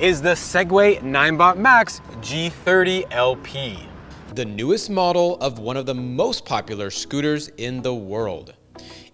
is the Segway Ninebot Max G30LP. The newest model of one of the most popular scooters in the world.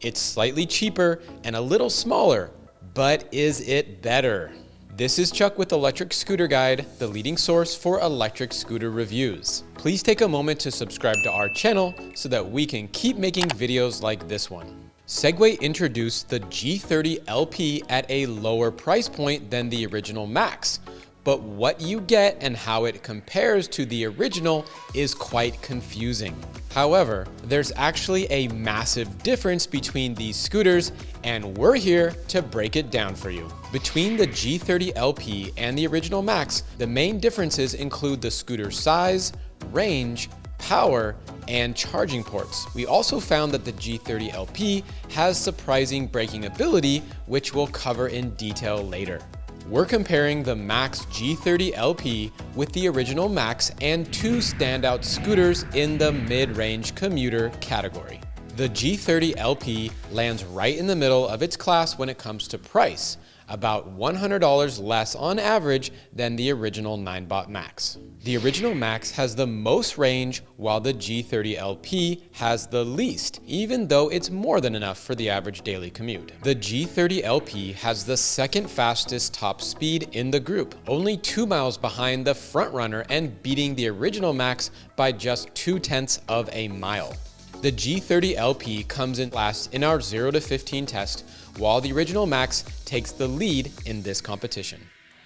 It's slightly cheaper and a little smaller, but is it better? This is Chuck with Electric Scooter Guide, the leading source for electric scooter reviews. Please take a moment to subscribe to our channel so that we can keep making videos like this one. Segway introduced the G30LP at a lower price point than the original Max, but what you get and how it compares to the original is quite confusing. However, there's actually a massive difference between these scooters, and we're here to break it down for you. Between the G30LP and the original Max, the main differences include the scooter size, range, power, and charging ports. We also found that the G30LP has surprising braking ability, which we'll cover in detail later. We're comparing the Max G30LP with the original Max and two standout scooters in the mid-range commuter category. The G30LP lands right in the middle of its class when it comes to price, about $100 less on average than the original Ninebot Max. The original Max has the most range, while the G30LP has the least, even though it's more than enough for the average daily commute. The G30LP has the second fastest top speed in the group, only 2 miles behind the frontrunner and beating the original Max by just 0.2 of a mile. The G30LP comes in last in our 0 to 15 test, while the original Max takes the lead in this competition.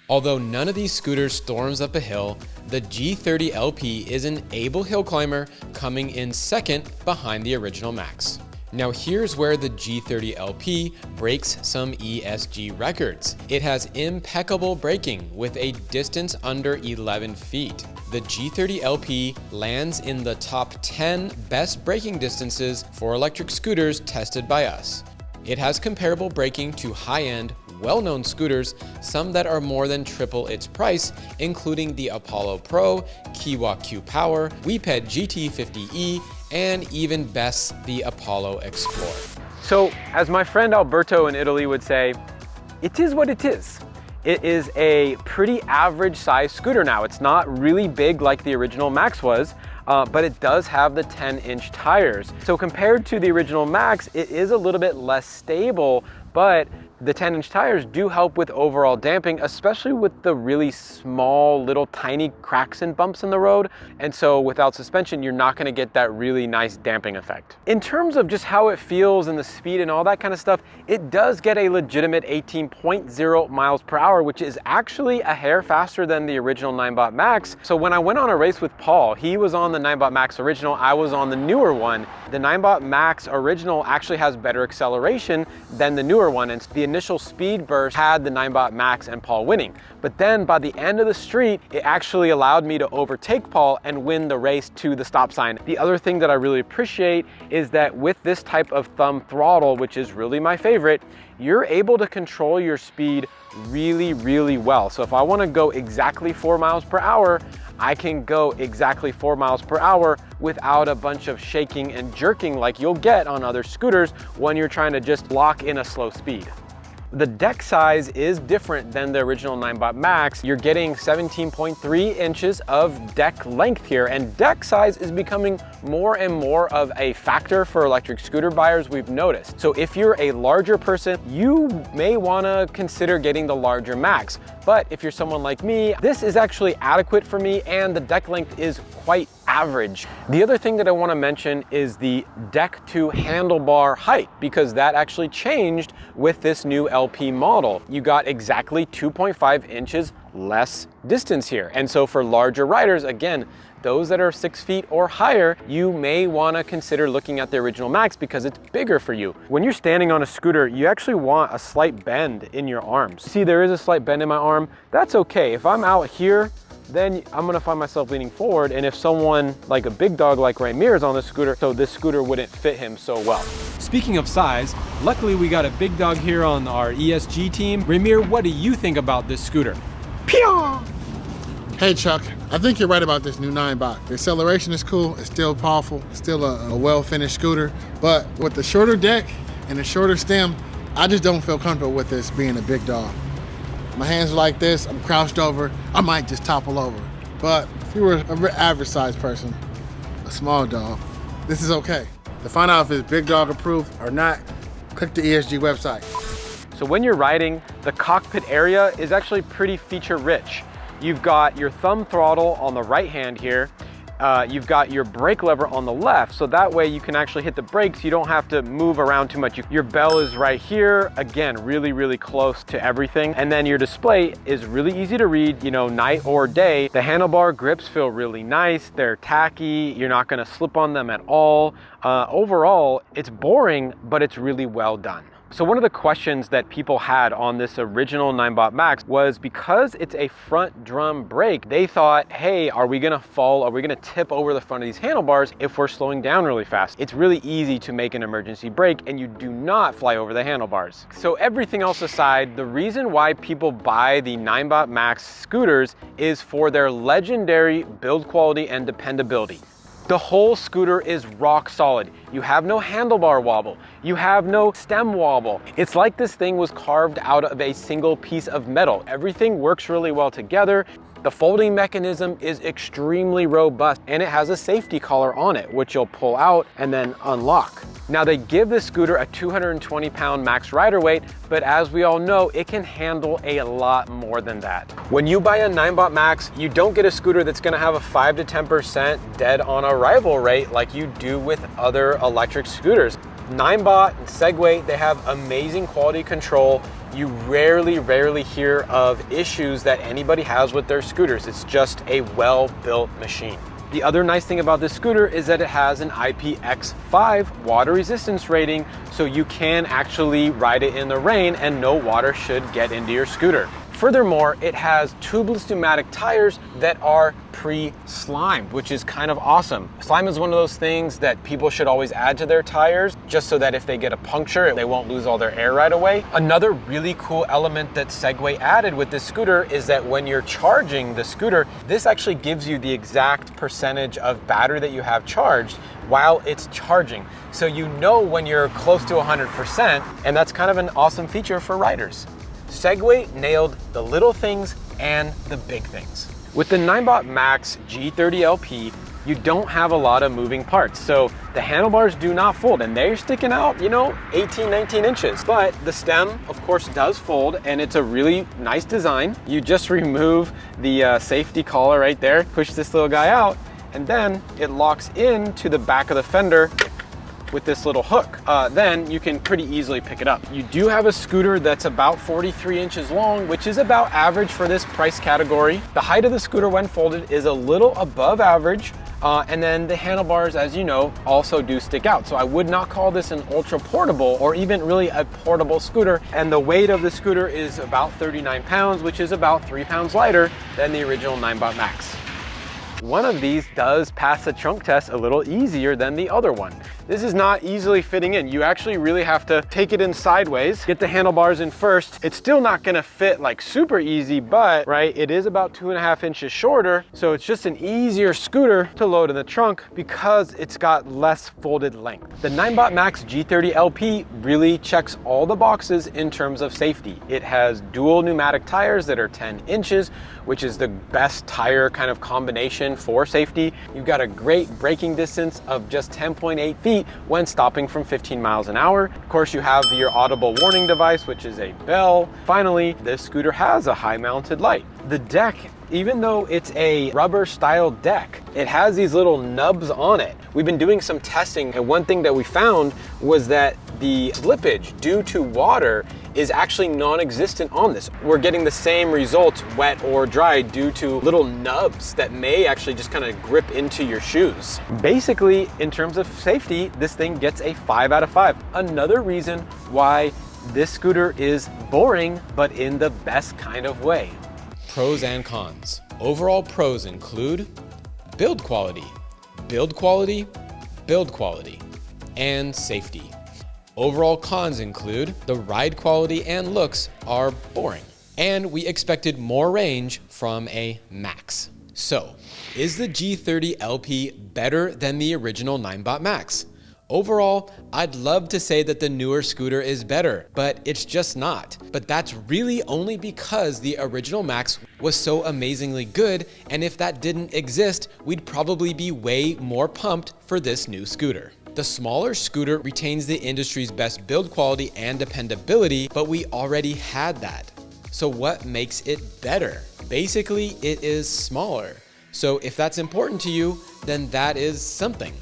Although none of these scooters storms up a hill, the G30LP is an able hill climber, coming in second behind the original Max. Now here's where the G30LP breaks some ESG records. It has impeccable braking with a distance under 11 feet. The G30LP lands in the top 10 best braking distances for electric scooters tested by us. It has comparable braking to high-end, well-known scooters, some that are more than triple its price, including the Apollo Pro, Kiwa Q Power, Weeped GT50E, and even best, the Apollo Explorer. So, as my friend Alberto in Italy would say, it is what it is. It is a pretty average size scooter now. It's not really big like the original Max was, but it does have the 10-inch tires. So compared to the original Max, it is a little bit less stable, but the 10-inch tires do help with overall damping, especially with the really small, little tiny cracks and bumps in the road. And so without suspension, you're not gonna get that really nice damping effect. In terms of just how it feels and the speed and all that kind of stuff, it does get a legitimate 18.0 miles per hour, which is actually a hair faster than the original Ninebot Max. So when I went on a race with Paul, he was on the Ninebot Max original, I was on the newer one. The Ninebot Max original actually has better acceleration than the newer one, and the initial speed burst had the Ninebot Max and Paul winning. But then by the end of the street, it actually allowed me to overtake Paul and win the race to the stop sign. The other thing that I really appreciate is that with this type of thumb throttle, which is really my favorite, you're able to control your speed really, really well. So if I want to go exactly 4 miles per hour, I can go exactly 4 miles per hour without a bunch of shaking and jerking like you'll get on other scooters when you're trying to just lock in a slow speed. The deck size is different than the original Ninebot Max. You're getting 17.3 inches of deck length here, and deck size is becoming more and more of a factor for electric scooter buyers, we've noticed. So if you're a larger person, you may wanna consider getting the larger Max. But if you're someone like me, this is actually adequate for me, and the deck length is quite average. The other thing that I want to mention is the deck to handlebar height, because that actually changed with this new LP model. You got exactly 2.5 inches less distance here. And so for larger riders, again, those that are 6 feet or higher, you may want to consider looking at the original Max because it's bigger for you. When you're standing on a scooter, you actually want a slight bend in your arms. See, there is a slight bend in my arm. That's okay. If I'm out here, then I'm gonna find myself leaning forward, and if someone like a big dog like Ramir is on the scooter, so this scooter wouldn't fit him so well. Speaking of size, luckily we got a big dog here on our ESG team. Ramir, what do you think about this scooter? Pew! Hey Chuck, I think you're right about this new Ninebot. The acceleration is cool, it's still powerful, it's still a well-finished scooter, but with the shorter deck and the shorter stem, I just don't feel comfortable with this being a big dog. My hands are like this, I'm crouched over, I might just topple over. But if you were an average sized person, a small dog, this is okay. To find out if it's big dog approved or not, click the ESG website. So when you're riding, the cockpit area is actually pretty feature rich. You've got your thumb throttle on the right hand here. You've got your brake lever on the left, so that way you can actually hit the brakes. You don't have to move around too much. Your bell is right here. Again, really close to everything. And then your display is really easy to read, you know, night or day. The handlebar grips feel really nice. They're tacky. You're not gonna slip on them at all. Overall, it's boring, but it's really well done. So one of the questions that people had on this original Ninebot Max was, because it's a front drum brake, they thought, hey, are we gonna fall? Are we gonna tip over the front of these handlebars if we're slowing down really fast? It's really easy to make an emergency brake, and you do not fly over the handlebars. So everything else aside, the reason why people buy the Ninebot Max scooters is for their legendary build quality and dependability. The whole scooter is rock solid. You have no handlebar wobble. You have no stem wobble. It's like this thing was carved out of a single piece of metal. Everything works really well together. The folding mechanism is extremely robust, and it has a safety collar on it, which you'll pull out and then unlock. Now, they give this scooter a 220-pound max rider weight, but as we all know, it can handle a lot more than that. When you buy a Ninebot Max, you don't get a scooter that's gonna have a 5 to 10% dead on arrival rate like you do with other electric scooters. Ninebot and Segway, they have amazing quality control. You rarely hear of issues that anybody has with their scooters. It's just a well-built machine. The other nice thing about this scooter is that it has an IPX5 water resistance rating, so you can actually ride it in the rain and no water should get into your scooter. Furthermore, it has tubeless pneumatic tires that are pre-slimed, which is kind of awesome. Slime is one of those things that people should always add to their tires, just so that if they get a puncture, they won't lose all their air right away. Another really cool element that Segway added with this scooter is that when you're charging the scooter, this actually gives you the exact percentage of battery that you have charged while it's charging. So you know when you're close to 100%, and that's kind of an awesome feature for riders. Segway nailed the little things and the big things. With the Ninebot Max G30LP, you don't have a lot of moving parts. So the handlebars do not fold, and they're sticking out, you know, 18, 19 inches. But the stem, of course, does fold, and it's a really nice design. You just remove the safety collar right there, push this little guy out, and then it locks into the back of the fender with this little hook. Then you can pretty easily pick it up. You do have a scooter that's about 43 inches long, which is about average for this price category. The height of the scooter when folded is a little above average, and then the handlebars, as you know, also do stick out. So I would not call this an ultra portable or even really a portable scooter. And the weight of the scooter is about 39 pounds, which is about 3 pounds lighter than the original Ninebot Max. One of these does pass the trunk test a little easier than the other one. This is not easily fitting in. You actually really have to take it in sideways, get the handlebars in first. It's still not gonna fit like super easy, but right, it is about 2.5 inches shorter. So it's just an easier scooter to load in the trunk because it's got less folded length. The Ninebot Max G30LP really checks all the boxes in terms of safety. It has dual pneumatic tires that are 10 inches, which is the best tire kind of combination for safety. You've got a great braking distance of just 10.8 feet when stopping from 15 miles an hour. Of course, you have your audible warning device, which is a bell. Finally, this scooter has a high mounted light. The deck, even though it's a rubber style deck, it has these little nubs on it. We've been doing some testing, and one thing that we found was that the slippage due to water is actually non-existent on this. We're getting the same results wet or dry due to little nubs that may actually just kind of grip into your shoes. Basically, in terms of safety, this thing gets a 5 out of 5. Another reason why this scooter is boring, but in the best kind of way. Pros and cons. Overall pros include build quality, build quality, build quality, and safety. Overall cons include the ride quality and looks are boring, and we expected more range from a Max. So, is the G30LP better than the original Ninebot Max? Overall, I'd love to say that the newer scooter is better, but it's just not. But that's really only because the original Max was so amazingly good, and if that didn't exist, we'd probably be way more pumped for this new scooter. The smaller scooter retains the industry's best build quality and dependability, but we already had that. So what makes it better? Basically, it is smaller. So if that's important to you, then that is something.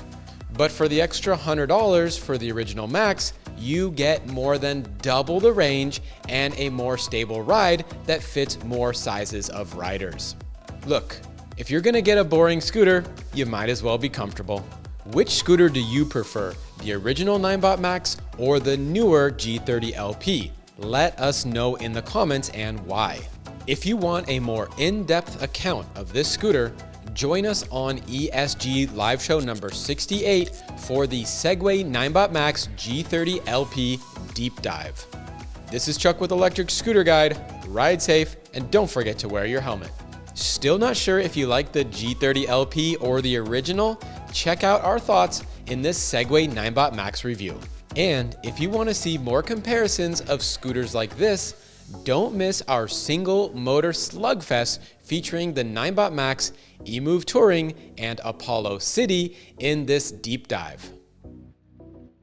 But for the extra $100 for the original Max, you get more than double the range and a more stable ride that fits more sizes of riders. Look, if you're gonna get a boring scooter, you might as well be comfortable. Which scooter do you prefer, the original Ninebot Max or the newer G30LP? Let us know in the comments and why. If you want a more in-depth account of this scooter, join us on ESG live show number 68 for the Segway Ninebot Max G30LP deep dive. This is Chuck with Electric Scooter Guide. Ride safe and don't forget to wear your helmet. Still not sure if you like the G30LP or the original? Check out our thoughts in this Segway Ninebot Max review. And if you want to see more comparisons of scooters like this, don't miss our single motor slugfest featuring the Ninebot Max, eMove Touring, and Apollo City in this deep dive.